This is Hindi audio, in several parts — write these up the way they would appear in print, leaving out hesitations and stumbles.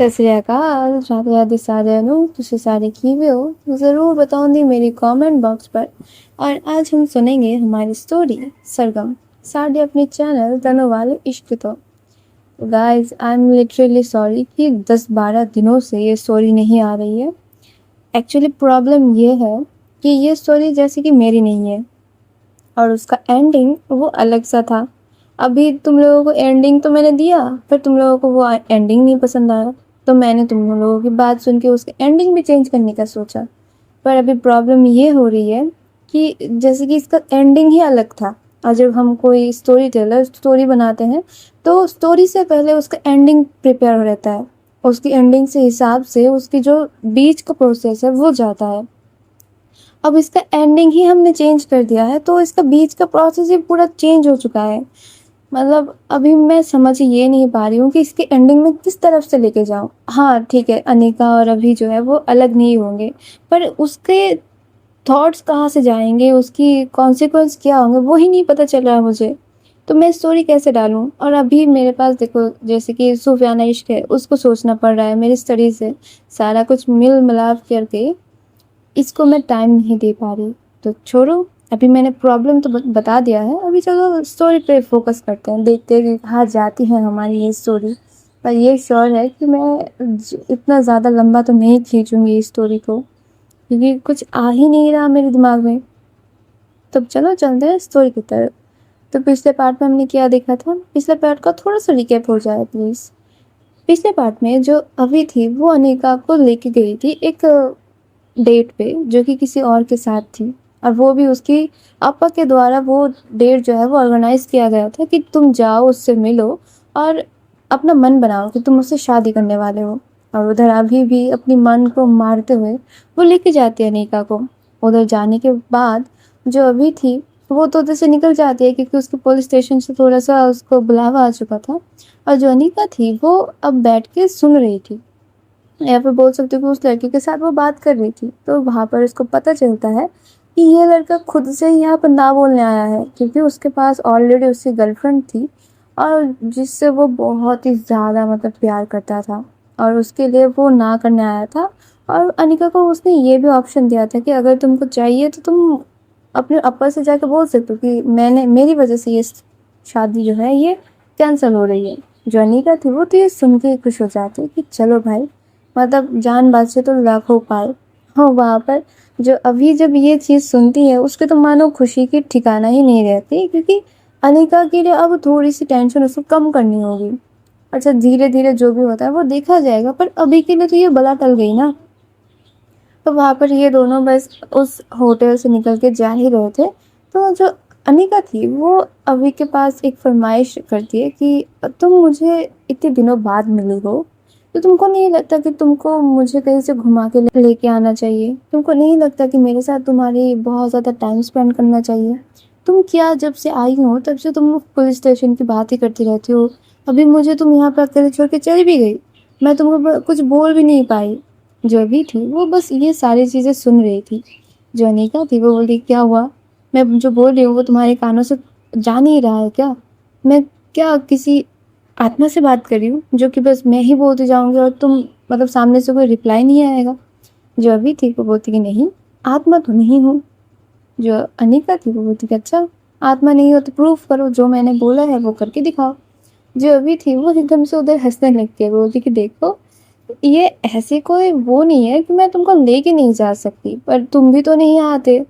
ਸਤਿ ਸ੍ਰੀ ਅਕਾਲ, राधे राधे साਰਿਆਂ ਨੂੰ। ਤੁਸੀਂ ਸਾਰੇ ਕਿਵੇਂ हो? ज़रूर बताऊंगी मेरी कमेंट बॉक्स पर। और आज हम सुनेंगे हमारी स्टोरी सरगम साढ़े अपने चैनल तनो वाले इश्क तो। Guys I am literally sorry कि 10-12 दिनों से ये स्टोरी नहीं आ रही है। एक्चुअली प्रॉब्लम ये है कि ये स्टोरी जैसे कि मेरी नहीं है और उसका एंडिंग वो अलग सा था। अभी तुम लोगों को एंडिंग तो मैंने दिया, पर तुम लोगों को वो एंडिंग नहीं पसंद आया, तो मैंने तुम लोगों की बात सुन के उसका एंडिंग भी चेंज करने का सोचा। पर अभी प्रॉब्लम ये हो रही है कि जैसे कि इसका एंडिंग ही अलग था, और जब हम कोई स्टोरी टेलर स्टोरी बनाते हैं तो स्टोरी से पहले उसका एंडिंग प्रिपेयर हो रहता है। उसकी एंडिंग से हिसाब से उसकी जो बीच का प्रोसेस है वो जाता है। अब इसका एंडिंग ही हमने चेंज कर दिया है, तो इसका बीच का प्रोसेस ही पूरा चेंज हो चुका है। मतलब अभी मैं समझ ये नहीं पा रही हूँ कि इसके एंडिंग में किस तरफ से लेके जाऊँ। हाँ ठीक है, अनिका और अभी जो है वो अलग नहीं होंगे, पर उसके थॉट्स कहाँ से जाएंगे, उसकी कॉन्सिक्वेंस क्या होंगे, वो ही नहीं पता चल रहा है मुझे। तो मैं स्टोरी कैसे डालूँ? और अभी मेरे पास देखो, जैसे कि सूफियाना इश्क है, उसको सोचना पड़ रहा है, मेरी स्टडी से सारा कुछ मिल मिलाप करके इसको मैं टाइम नहीं दे पा रही। तो छोड़ो, अभी मैंने प्रॉब्लम तो बता दिया है, अभी चलो स्टोरी पे फोकस करते हैं, देखते हैं कि कहाँ जाती है हमारी ये स्टोरी। पर ये श्योर है कि मैं इतना ज़्यादा लंबा तो नहीं खींचूंगी इस स्टोरी को, क्योंकि कुछ आ ही नहीं रहा मेरे दिमाग में। तो चलो चलते हैं स्टोरी की तरफ। तो पिछले पार्ट में हमने क्या देखा था? पिछले पार्ट का थोड़ा सा रिकैप हो जाए प्लीज़। पिछले पार्ट में जो अभी थी वो अनिका को लेके गई थी एक डेट पे, जो कि किसी और के साथ थी, और वो भी उसकी आपा के द्वारा वो डेट जो है वो ऑर्गेनाइज किया गया था कि तुम जाओ, उससे मिलो और अपना मन बनाओ कि तुम उससे शादी करने वाले हो। और उधर अभी भी अपनी मन को मारते हुए वो लेके जाती है अनिका को। उधर जाने के बाद जो अभी थी वो तो उधर से निकल जाती है, क्योंकि उसके पुलिस स्टेशन से थोड़ा सा उसको बुलावा आ चुका था। और जो अनिका थी वो अब बैठ के सुन रही थी, या फिर बोल सकते हो कि उस लड़के के साथ वो बात कर रही थी। तो वहाँ पर उसको पता चलता है कि ये लड़का खुद से ही यहाँ पर ना बोलने आया है, क्योंकि उसके पास ऑलरेडी उसकी गर्लफ्रेंड थी और जिससे वो बहुत ही ज़्यादा मतलब प्यार करता था, और उसके लिए वो ना करने आया था। और अनिका को उसने ये भी ऑप्शन दिया था कि अगर तुमको चाहिए तो तुम अपने अप्पा से जाकर बोल सकते हो कि मैंने मेरी वजह से ये शादी जो है ये कैंसिल हो रही है। जो अनिका थी वो तो ये सुन के खुश हो जाती है कि चलो भाई, मतलब जान बात से तो लाखों पार हो। वहाँ पर जो अभी जब ये चीज़ सुनती है उसके तो मानो खुशी की ठिकाना ही नहीं रहती, क्योंकि अनिका के लिए अब थोड़ी सी टेंशन उसको कम करनी होगी। अच्छा, धीरे धीरे जो भी होता है वो देखा जाएगा, पर अभी के लिए तो ये बला टल गई ना। तो वहाँ पर ये दोनों बस उस होटल से निकल के जा ही रहे थे, तो जो अनिका थी वो अभी के पास एक फरमाइश करती है कि तुम मुझे इतने दिनों बाद मिली हो, तो तुमको नहीं लगता कि तुमको मुझे कहीं से घुमा के लेके आना चाहिए? तुमको नहीं लगता कि मेरे साथ तुम्हारी बहुत ज़्यादा टाइम स्पेंड करना चाहिए? तुम क्या जब से आई हो तब से तुम पुलिस स्टेशन की बात ही करती रहती हो। अभी मुझे तुम यहाँ पर अकेले छोड़ के चली भी गई, मैं तुमको कुछ बोल भी नहीं पाई। जो भी थी वो बस ये सारी चीज़ें सुन रही थी। जो अनिका थी वो बोली, क्या हुआ? मैं जो बोल रही हूँ वो तुम्हारे कानों से जा नहीं रहा है क्या? मैं क्या किसी आत्मा से बात कर रही हूँ जो कि बस मैं ही बोलती जाऊंगी और तुम मतलब सामने से कोई रिप्लाई नहीं आएगा? जो अभी थी वो बोलती कि नहीं, आत्मा तो नहीं हूँ। जो अनिका थी वो बोलती कि अच्छा, आत्मा नहीं हो तो प्रूफ करो, जो मैंने बोला है वो करके दिखाओ। जो अभी थी वो एकदम से उधर हंसने लगती है, बोलती कि देखो, ये ऐसी कोई वो नहीं है कि मैं तुमको लेके नहीं जा सकती, पर तुम भी तो नहीं आते।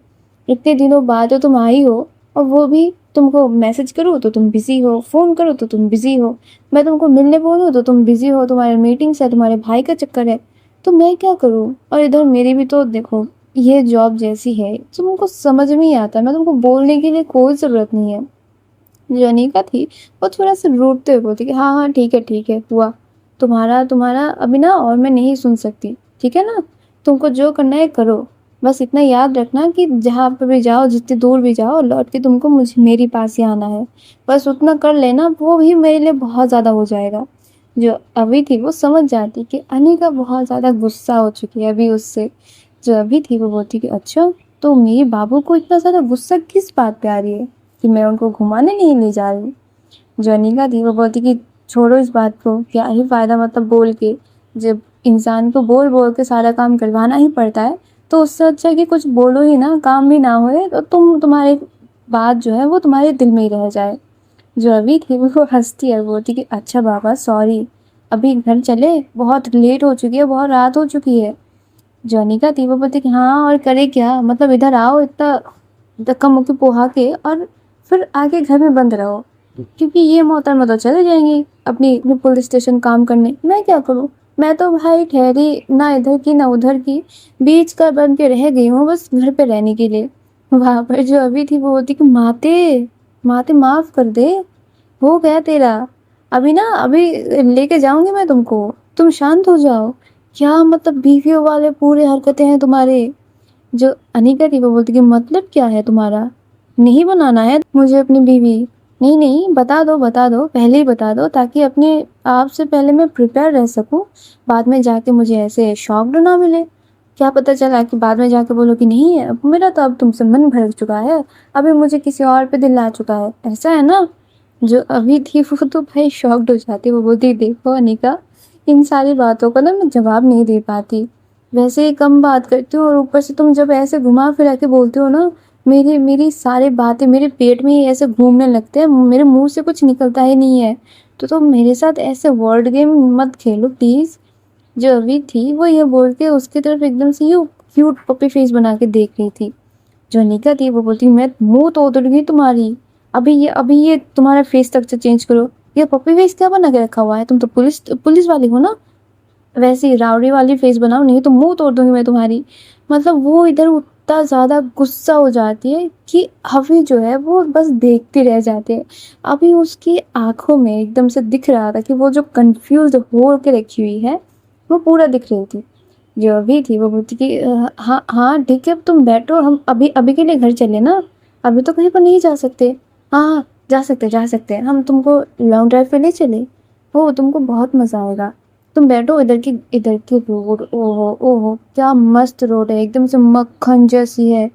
इतने दिनों बाद तो तुम आई हो, और वो भी तुमको मैसेज करूँ तो तुम बिजी हो, फ़ोन करो तो तुम बिजी हो, मैं तुमको मिलने बोलूँ तो तुम बिजी हो, तुम्हारे मीटिंग्स है, तुम्हारे भाई का चक्कर है, तो मैं क्या करूँ? और इधर मेरी भी तो देखो ये जॉब जैसी है, तुमको समझ में ही आता है, मैं तुमको बोलने के लिए कोई ज़रूरत नहीं है। जो अनिका थी वो थोड़ा सा रूठते हुए बोलती कि हाँ हाँ ठीक है हुआ, तुम्हारा तुम्हारा अभी ना, और मैं नहीं सुन सकती, ठीक है ना? तुमको जो करना है करो, बस इतना याद रखना कि जहाँ पर भी जाओ, जितनी दूर भी जाओ, लौट के तुमको मुझे मेरे पास ही आना है। बस उतना कर लेना, वो भी मेरे लिए बहुत ज़्यादा हो जाएगा। जो अभी थी वो समझ जाती कि अनिका बहुत ज़्यादा गुस्सा हो चुकी है अभी उससे। जो अभी थी वो बोलती कि अच्छा, तो मेरे बाबू को इतना ज़्यादा गुस्सा किस बात पे आ रही है कि मैं उनको घुमाने नहीं ले जा रही? जो अनिका थी वो बोलती कि छोड़ो इस बात को, क्या ही फ़ायदा मतलब बोल के, जब इंसान को बोल बोल के सारा काम करवाना ही पड़ता है तो उससे अच्छा है कि कुछ बोलो ही ना, काम भी ना होए, तो तुम्हारी बात जो है वो तुम्हारे दिल में ही रह जाए। जो अभी थी वो हंसती है, बोलती कि अच्छा बाबा सॉरी, अभी घर चले, बहुत लेट हो चुकी है, बहुत रात हो चुकी है। जो अनिका थी वो बोलती कि हाँ और करे क्या, मतलब इधर आओ, इतना धक्का मुक्की पोहा के और फिर आके घर में बंद रहो, क्योंकि ये मोहतरमा तो चले जाएंगी अपनी अपने पुलिस स्टेशन काम करने, मैं क्या करूँ। मैं तो भाई ठहरी ना इधर की ना उधर की, बीच का बन के रह गई हूँ बस घर पे रहने के लिए। वहां पर जो अभी थी वो बोलती कि माते माते माफ कर दे, हो गया तेरा, अभी ना अभी लेके जाऊंगी मैं तुमको, तुम शांत हो जाओ। क्या मतलब बीवियों वाले पूरे हरकतें हैं तुम्हारे। जो अनिका थी वो बोलती कि मतलब क्या है तुम्हारा, नहीं बनाना है मुझे अपनी बीवी। नहीं नहीं, बता दो, पहले ही बता दो, ताकि अपने आप से पहले मैं प्रिपेयर रह सकूं, बाद में जाके मुझे ऐसे शॉक ना मिले। क्या पता चला कि बाद में जाके बोलो कि नहीं है, अब मेरा तो अब तुमसे मन भर चुका है, अभी मुझे किसी और पे दिल आ चुका है, ऐसा है ना। जो अभी थी वो तो भाई शॉक्ड हो जाती, वो बोलती देखो अनिका, इन सारी बातों का ना मैं जवाब नहीं दे पाती, वैसे ही कम बात करती हूँ और ऊपर से तुम जब ऐसे घुमा फिरा के बोलते हो ना, मेरी मेरी सारी बातें मेरे पेट में ही ऐसे घूमने लगते हैं, मेरे मुंह से कुछ निकलता ही नहीं है। तो तुम मेरे साथ ऐसे वर्ड गेम मत खेलो प्लीज। जो अभी थी वो ये बोल के उसकी तरफ एकदम से यूं क्यूट पपी फेस बना के देख रही थी। जो निका थी वो बोलती मैं मुंह तोड़ दूंगी तुम्हारी, अभी ये तुम्हारा फेस स्ट्रक्चर चेंज करो, ये पपी फेस क्या बना के रखा हुआ है, तुम तो पुलिस वाली हो ना, वैसी रावड़ी वाली फेस बनाओ, नहीं तो मुंह तोड़ दूंगी मैं तुम्हारी। मतलब वो इधर उतना ज्यादा गुस्सा हो जाती है कि अभी जो है वो बस देखती रह जाती है। अभी उसकी आंखों में एकदम से दिख रहा था कि वो जो कंफ्यूज हो के रखी हुई है वो पूरा दिख रही थी। जो अभी थी वो बोलती कि हाँ हाँ ठीक है, अब तुम बैठो, हम अभी अभी के लिए घर चले ना, अभी तो कहीं पर नहीं जा सकते। हाँ हाँ, जा सकते हैं, हम तुमको लॉन्ग ड्राइव पे ले चले, हो तुमको बहुत मजा आएगा, तुम बैठो, इधर की रोड, ओहो ओहो क्या मस्त रोड है, एकदम से मक्खन जैसी है,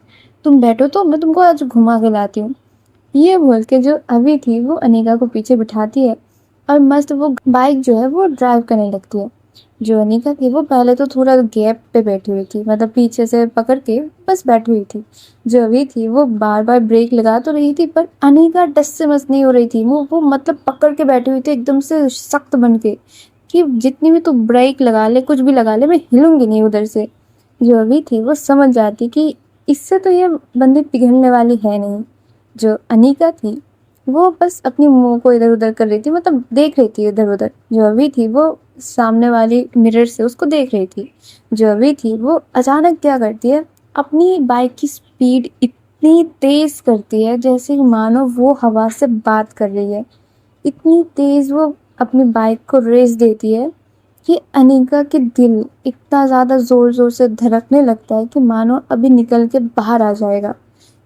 तुम बैठो तो मैं तुमको आज घुमा के लाती हूँ। ये बोल के जो अभी थी वो अनिका को पीछे बिठाती है और मस्त वो बाइक जो है वो ड्राइव करने लगती है। जो अनिका थी वो पहले तो थोड़ा गैप पे बैठी हुई थी, मतलब पीछे से पकड़ के बस बैठी हुई थी। जो अभी थी वो बार बार ब्रेक लगा तो रही थी, पर अनिका टस से मस नहीं हो रही थी, वो मतलब पकड़ के बैठी हुई थी एकदम से सख्त बन के, कि जितनी भी तू ब्रेक लगा ले कुछ भी लगा ले मैं हिलूंगी नहीं उधर से। जो अभी थी वो समझ जाती कि इससे तो ये बंदी पिघलने वाली है नहीं। जो अनिका थी वो बस अपनी मुंह को इधर उधर कर रही थी, मतलब देख रही थी इधर उधर। जो अभी थी वो सामने वाली मिरर से उसको देख रही थी। जो अभी थी वो अचानक क्या करती है, अपनी बाइक की स्पीड इतनी तेज करती है जैसे मानो वो हवा से बात कर रही है। इतनी तेज वो अपनी बाइक को रेस देती है कि अनिका के दिल इतना ज़्यादा ज़ोर ज़ोर से धड़कने लगता है कि मानो अभी निकल के बाहर आ जाएगा,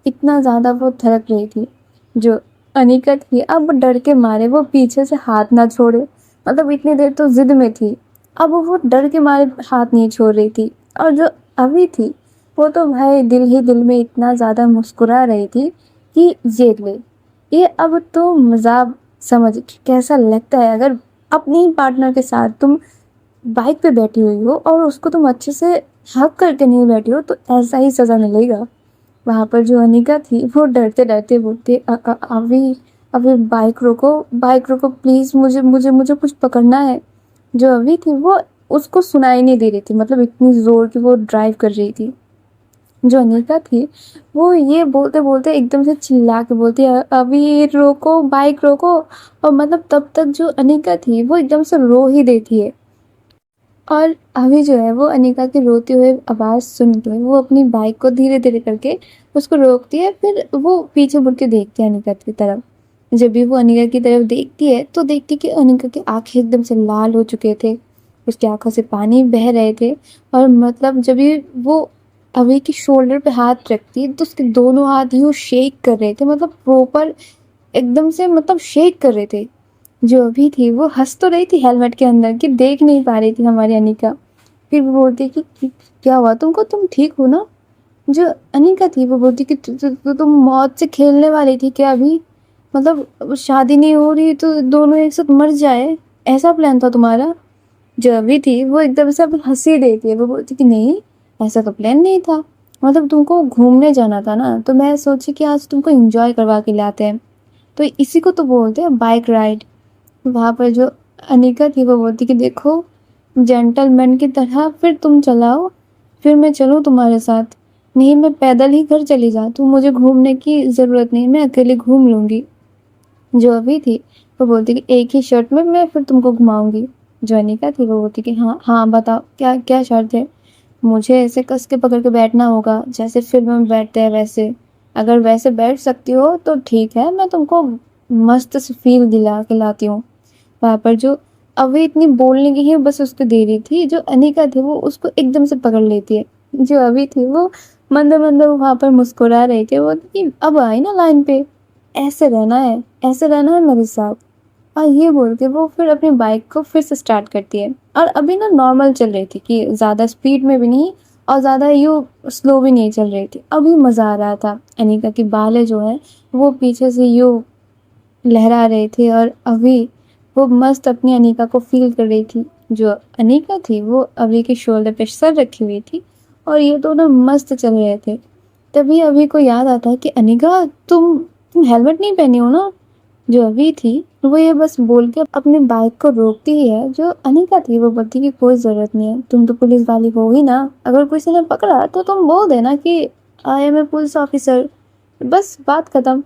इतना ज़्यादा वो धड़क रही थी। जो अनिका थी अब डर के मारे वो पीछे से हाथ ना छोड़े, मतलब इतनी देर तो जिद में थी, अब वो डर के मारे हाथ नहीं छोड़ रही थी। और जो अभी थी वो तो भाई दिल ही दिल में इतना ज़्यादा मुस्कुरा रही थी कि ये ले, ये अब तो मज़ाक समझ कैसा लगता है अगर अपनी पार्टनर के साथ तुम बाइक पे बैठी हुई हो और उसको तुम अच्छे से हक करके नहीं बैठी हो तो ऐसा ही सजा मिलेगा। वहां पर जो अनिका थी वो डरते डरते बोलती अभी अभी बाइक रोको प्लीज, मुझे मुझे मुझे कुछ पकड़ना है। जो अभी थी वो उसको सुनाई नहीं दे रही थी, मतलब इतनी जोर की वो ड्राइव कर रही थी। जो अनिका थी वो ये बोलते बोलते एकदम से चिल्ला के बोलती है अभी रोको, बाइक रोको। और मतलब तब तक जो अनिका थी वो एकदम से रो ही देती है। और अभी जो है वो अनिका की रोती हुई आवाज़ सुन के वो अपनी बाइक को धीरे धीरे करके उसको रोकती है, फिर वो पीछे मुड़ के देखती है अनिका की तरफ। जब भी वो अनिका की तरफ देखती है तो देखती कि अनिका की आंखें एकदम से लाल हो चुके थे, उसकी आंखों से पानी बह रहे थे। और मतलब जब भी वो अभी की शोल्डर पे हाथ रखती तो उसके दोनों हाथ यूं शेक कर रहे थे, मतलब प्रॉपर एकदम से मतलब शेक कर रहे थे। जो अभी थी वो हंस तो रही थी हेलमेट के अंदर कि देख नहीं पा रही थी हमारी अनिका। फिर वो बोलती कि क्या हुआ तुमको, तुम ठीक हो ना। जो अनिका थी वो बोलती कि तुम मौत से खेलने वाली थी क्या अभी, मतलब शादी नहीं हो रही तो दोनों एक साथ मर जाए, ऐसा प्लान था तुम्हारा। जो अभी थी वो एकदम से अब हंसी देती है। वो बोलती कि नहीं, ऐसा तो प्लान नहीं था, मतलब तुमको घूमने जाना था ना, तो मैं सोची कि आज तुमको एंजॉय करवा के लाते हैं, तो इसी को तो बोलते हैं बाइक राइड। वहां पर जो अनिका थी वो बोलती कि देखो, जेंटलमैन की तरह फिर तुम चलाओ, फिर मैं चलूँ तुम्हारे साथ। नहीं, मैं पैदल ही घर चली जाती हूँ, मुझे घूमने की ज़रूरत नहीं, मैं अकेले घूम लूँगी। जो अभी थी वो बोलती कि एक ही शर्ट में मैं फिर तुमको घुमाऊंगी। जो अनिका थी वो बोलती कि हाँ हाँ बताओ, क्या क्या शर्त है। मुझे ऐसे कस के पकड़ के बैठना होगा जैसे फिल्म में बैठते हैं वैसे। अगर वैसे बैठ सकती हो तो ठीक है, मैं तुमको मस्त से फील दिला के लाती हूँ। वहां पर जो अभी इतनी बोलने की ही बस उसको दे रही थी, जो अनिका थी वो उसको एकदम से पकड़ लेती है। जो अभी थी वो मंद मंद वहां पर मुस्कुरा रही थी, वो कि अब आई ना लाइन पे, ऐसे रहना है, ऐसे रहना है मेरे साथ। और ये बोल के वो फिर अपनी बाइक को फिर से स्टार्ट करती है। और अभी ना नॉर्मल चल रही थी, कि ज़्यादा स्पीड में भी नहीं और ज़्यादा यूँ स्लो भी नहीं चल रही थी। अभी मज़ा आ रहा था। अनिका की बालें जो है वो पीछे से यूँ लहरा रहे थे, और अभी वो मस्त अपनी अनिका को फील कर रही थी। जो अनिका थी वो अभी के शोल्डर पे सर रखी हुई थी, और ये दोनों मस्त चल रहे थे। तभी अभी को याद आता है कि अनिका, तुम हेलमेट नहीं पहनी हो ना। जो अभी थी वो ये बस बोल के अपनी बाइक को रोकती ही है। जो अनिका थी वो बोलती कि कोई ज़रूरत नहीं है, तुम तो पुलिस वाली हो ही ना, अगर किसी ने पकड़ा तो तुम बोल देना कि I am a police officer, बस बात खत्म।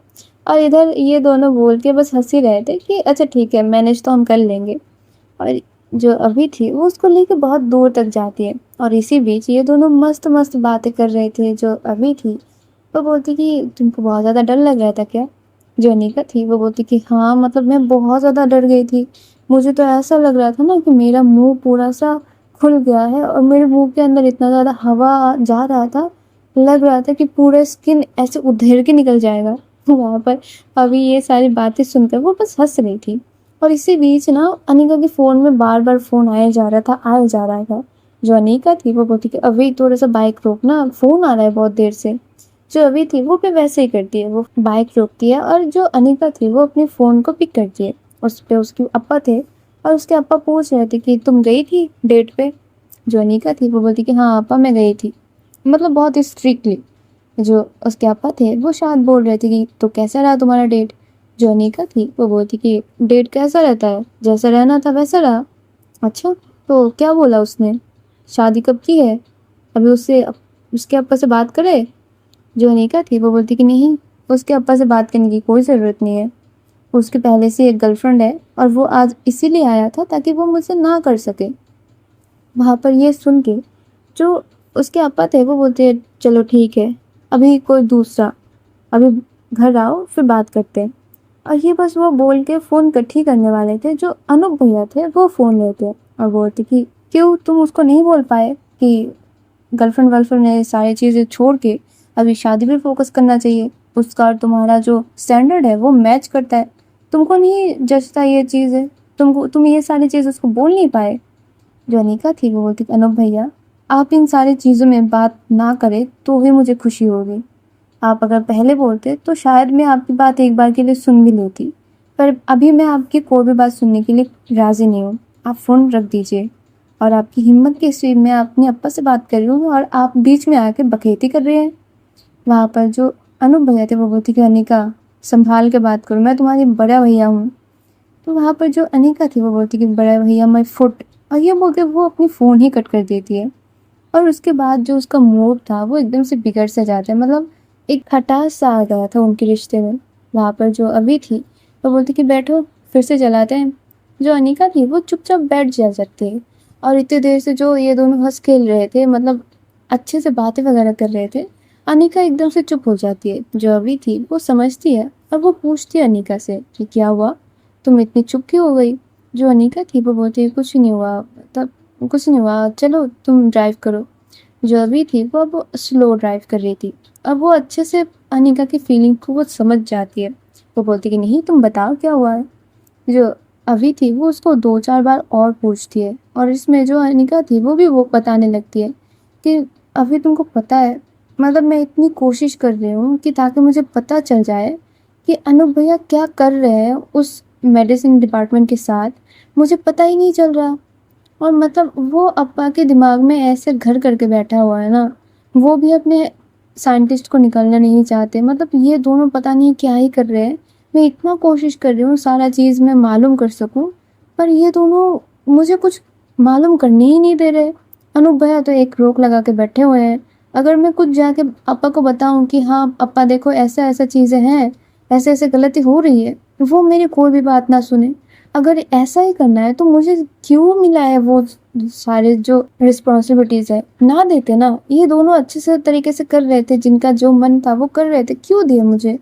और इधर ये दोनों बोल के बस हंस ही रहे थे कि अच्छा ठीक है, मैनेज तो हम कर लेंगे। और जो अभी थी वो उसको लेके बहुत दूर तक जाती है, और इसी बीच ये दोनों मस्त मस्त बातें कर रहे थे। जो अभी थी वो बोलती कि तुमको बहुत ज़्यादा डर लग रहा था क्या। जो अनिका थी वो बोलती कि हाँ, मतलब मैं बहुत ज़्यादा डर गई थी। मुझे तो ऐसा लग रहा था ना कि मेरा मुंह पूरा सा खुल गया है, और मेरे मुंह के अंदर इतना ज़्यादा हवा जा रहा था, लग रहा था कि पूरा स्किन ऐसे उधेड़ के निकल जाएगा। वहाँ पर अभी ये सारी बातें सुनकर वो बस हंस रही थी। और इसी बीच ना अनिका के फ़ोन में बार बार फ़ोन आया जा रहा था, आया जा रहा था। जो अनिका थी वो बोलती कि अभी थोड़ा सा बाइक रोकना, फ़ोन आ रहा है बहुत देर से। जो अभी थी वो भी वैसे ही करती है, वो बाइक रोकती है, और जो अनिका थी वो अपने फ़ोन को पिक करती है। उस पे उसके अप्पा थे, और उसके अप्पा पूछ रहे थे कि तुम गई थी डेट पे। जो अनिका थी वो बोलती कि हाँ अप्पा, मैं गई थी, मतलब बहुत ही स्ट्रिक्टली। जो उसके अप्पा थे वो शायद बोल रहे थे कि तो कैसा रहा तुम्हारा डेट। जो अनिका थी वो बोलती कि डेट कैसा रहता है, जैसा रहना था वैसा रहा। अच्छा, तो क्या बोला उसने, शादी कब की है, अभी उससे उसके अप्पा से बात करे। जो अनिका थी वो बोलती कि नहीं, उसके अप्पा से बात करने की कोई ज़रूरत नहीं है, उसके पहले से एक गर्लफ्रेंड है, और वो आज इसीलिए आया था ताकि वो मुझसे ना कर सके। वहाँ पर ये सुन के जो उसके अप्पा थे वो बोलते चलो ठीक है, अभी कोई दूसरा, अभी घर आओ फिर बात करते हैं। और ये बस वो बोल के फ़ोन कट ही करने वाले थे, जो अनूप भैया थे वो फ़ोन लेते और बोलते कि क्यों तुम उसको नहीं बोल पाए कि गर्लफ्रेंड वर्लफ्रेंड ने सारी चीज़ें छोड़ के अभी शादी पे फोकस करना चाहिए, उसका और तुम्हारा जो स्टैंडर्ड है वो मैच करता है, तुमको नहीं जचता ये चीज़ है, तुम ये सारी चीज़ उसको बोल नहीं पाए। जो अनिका थी वो बोलती अनूप भैया, आप इन सारी चीज़ों में बात ना करें तो ही मुझे खुशी होगी। आप अगर पहले बोलते तो शायद मैं आपकी बात एक बार के लिए सुन भी लेती, पर अभी मैं आपकी कोई भी बात सुनने के लिए राज़ी नहीं हूँ। आप फ़ोन रख दीजिए, और आपकी हिम्मत कैसी, मैं अपने अप्पा से बात कर रही हूँ और आप बीच में आके बखेती कर रहे हैं। वहाँ पर जो अनूप भैया थे वो बोलती कि अनिका, संभाल के बात करो, मैं तुम्हारी बड़ा भैया हूँ। तो वहाँ पर जो अनिका थी वो बोलती कि बड़ा भैया माय फुट, और ये बोल के वो अपनी फ़ोन ही कट कर देती है। और उसके बाद जो उसका मूड था वो एकदम से बिगड़ सा जाता है, मतलब एक खटास सा आ गया था उनके रिश्ते में। वहाँ पर जो अभी थी वो बोलती कि बैठो फिर से चलाते हैं। जो अनिका थी वो चुपचाप बैठ जा सकती है, और इतनी देर से जो ये दोनों हंस खेल रहे थे, मतलब अच्छे से बातें वगैरह कर रहे थे, अनिका एकदम से चुप हो जाती है। जो अभी थी वो समझती है, और वो पूछती है अनिका से कि क्या हुआ, तुम इतनी चुप क्यों हो गई। जो अनिका थी वो बोलती है कुछ नहीं हुआ, तब कुछ नहीं हुआ, चलो तुम ड्राइव करो। जो अभी थी वो अब स्लो ड्राइव कर रही थी, अब वो अच्छे से अनिका की फीलिंग को वो समझ जाती है। वो बोलती कि नहीं तुम बताओ क्या हुआ है। जो अभी थी वो उसको 2-4 बार और पूछती है, और इसमें जो अनिका थी वो भी वो बताने लगती है कि अभी तुमको पता है, मतलब मैं इतनी कोशिश कर रही हूँ कि ताकि मुझे पता चल जाए कि अनूप भैया क्या कर रहे हैं उस मेडिसिन डिपार्टमेंट के साथ, मुझे पता ही नहीं चल रहा। और मतलब वो अप्पा के दिमाग में ऐसे घर करके बैठा हुआ है ना, वो भी अपने साइंटिस्ट को निकालना नहीं चाहते। मतलब ये दोनों पता नहीं क्या ही कर रहे हैं। मैं इतना कोशिश कर रही हूँ सारा चीज़ मैं मालूम कर सकूँ, पर ये दोनों मुझे कुछ मालूम करने ही नहीं दे रहे। अनूप भैया तो एक रोक लगा के बैठे हुए हैं। अगर मैं कुछ जाके अप्पा को बताऊँ कि हाँ अप्पा देखो ऐसा ऐसा चीज़ें हैं, ऐसे ऐसे गलती हो रही है, वो मेरी कोई भी बात ना सुने। अगर ऐसा ही करना है तो मुझे क्यों मिला है वो सारे जो रिस्पॉन्सिबिलिटीज़ है, ना देते ना। ये दोनों अच्छे से तरीके से कर रहे थे, जिनका जो मन था वो कर रहे थे, क्यों दिए मुझे।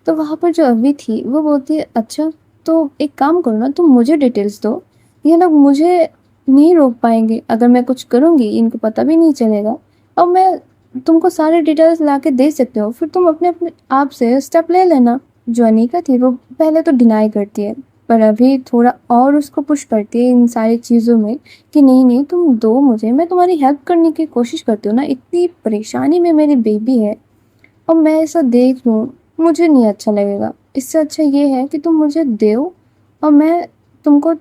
तो वहाँ पर जो अभी थी वो बोलती है अच्छा तो एक काम करो ना, तुम मुझे डिटेल्स दो, ये लोग मुझे नहीं रोक पाएंगे। अगर मैं कुछ करूँगी इनको पता भी नहीं चलेगा, और मैं तुमको सारे डिटेल्स ला के दे सकते हो, फिर तुम अपने अपने आप से स्टेप ले लेना। जो अनिका थी वो पहले तो डिनाई करती है, पर अभी थोड़ा और उसको पुश करती है इन सारी चीज़ों में कि नहीं नहीं तुम दो मुझे, मैं तुम्हारी हेल्प करने की कोशिश करती हूँ ना, इतनी परेशानी में मेरी बेबी है और मैं ऐसा देख लूँ, मुझे नहीं अच्छा लगेगा। इससे अच्छा ये है कि तुम मुझे दो और मैं तुमको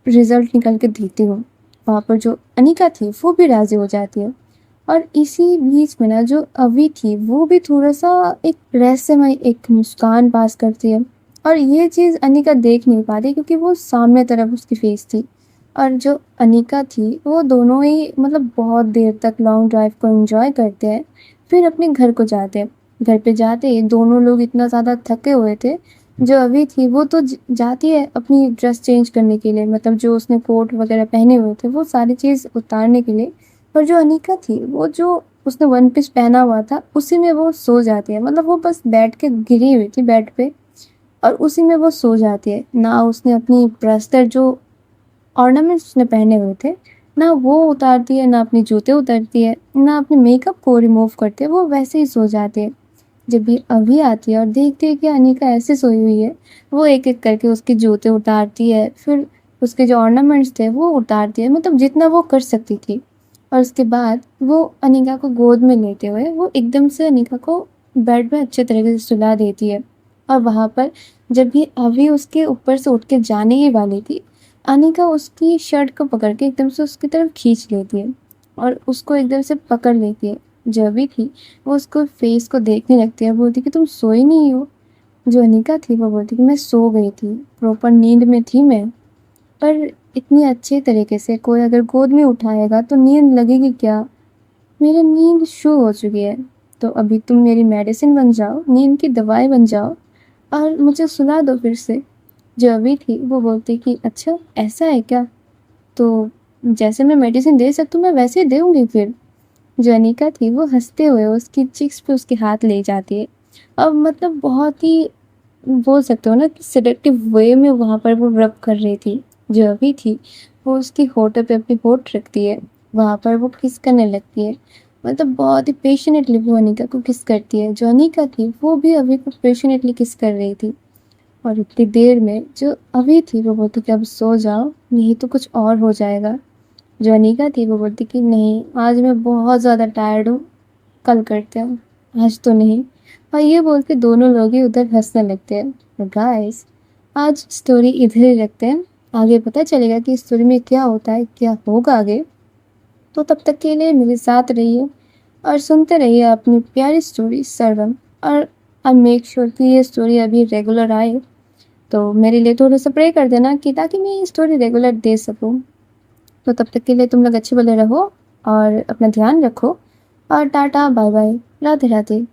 रिजल्ट निकाल के देती हूँ। वहाँ पर जो अनिका थी वो भी राज़ी हो जाती है। और इसी बीच में ना जो अवी थी वो भी थोड़ा-सा एक रहस्यमय एक मुस्कान पास करती है, और ये चीज़ अनिका देख नहीं पा रही क्योंकि वो सामने तरफ उसकी फेस थी। और जो अनिका थी वो दोनों ही मतलब बहुत देर तक लॉन्ग ड्राइव को एन्जॉय करते हैं, फिर अपने घर को जाते हैं। घर पे जाते ही दोनों लोग इतना ज़्यादा थके हुए थे। जो अवी थी वो तो जाती है अपनी ड्रेस चेंज करने के लिए, मतलब जो उसने कोट वगैरह पहने हुए थे वो सारी चीज़ उतारने के लिए। पर जो अनिका थी वो जो उसने वन पीस पहना हुआ था उसी में वो सो जाती है। मतलब वो बस बैठ के गिरी हुई थी बेड पे और उसी में वो सो जाती है। ना उसने अपनी ब्रेसलेट जो ऑर्नामेंट्स उसने पहने हुए थे ना वो उतारती है, ना अपने जूते उतारती है, ना अपने मेकअप को रिमूव करती है, वो वैसे ही सो जाती है। जब भी अभी आती है और देखती है कि अनिका ऐसे सोई हुई है, वो एक एक करके उसके जूते उतारती है, फिर उसके जो ऑर्नामेंट्स थे वो उतारती है, मतलब जितना वो कर सकती थी। और उसके बाद वो अनिका को गोद में लेते हुए वो एकदम से अनिका को बेड में अच्छे तरीके से सुला देती है। और वहाँ पर जब भी अभी उसके ऊपर से उठ के जाने ही वाली थी, अनिका उसकी शर्ट को पकड़ के एकदम से उसकी तरफ खींच लेती है और उसको एकदम से पकड़ लेती है। जो अभी थी वो उसको फेस को देखने लगती है, बोलती कि तुम सोई नहीं हो। जो अनिका थी वो बोलती कि मैं सो गई थी, प्रॉपर नींद में थी मैं, पर इतनी अच्छे तरीके से कोई अगर गोद में उठाएगा तो नींद लगेगी क्या। मेरी नींद शुरू हो चुकी है, तो अभी तुम मेरी मेडिसिन बन जाओ, नींद की दवाई बन जाओ और मुझे सुला दो फिर से। जो अभी थी वो बोलती कि अच्छा ऐसा है क्या, तो जैसे मैं मेडिसिन दे सकती हूँ मैं वैसे ही दूंगी फिर। जो अनिका थी वो हंसते हुए उसकी चिक्स पे उसके हाथ ले जाती है। अब मतलब बहुत ही बोल सकते हो ना कि सेडक्टिव वे में वहाँ पर वो रब कर रही थी। जो अभी थी वो उसकी होठों पे अपनी होठ रखती है, वहाँ पर वो किस करने लगती है, मतलब बहुत ही पेशनेटली वो अनिका को किस करती है। जो अनिका थी वो भी अभी को पेशनेटली किस कर रही थी। और इतनी देर में जो अभी थी वो बोलती कि अब सो जाओ नहीं तो कुछ और हो जाएगा। जो अनिका थी वो बोलती कि नहीं आज मैं बहुत ज़्यादा टायर्ड हूँ, कल करते हैं, आज तो नहीं। और ये बोल के दोनों लोग ही उधर हंसने लगते हैं। तो गाइस आज स्टोरी इधर ही रखते हैं, आगे पता चलेगा कि स्टोरी में क्या होता है क्या होगा आगे। तो तब तक के लिए मेरे साथ रहिए और सुनते रहिए अपनी प्यारी स्टोरी सर्वम। और आई मेक श्योर कि ये स्टोरी अभी रेगुलर आए, तो मेरे लिए थोड़ा सा प्रे कर देना कि ताकि मैं ये स्टोरी रेगुलर दे सकूँ। तो तब तक के लिए तुम लोग अच्छे भले रहो और अपना ध्यान रखो, और tata bye bye, Radhe Radhe.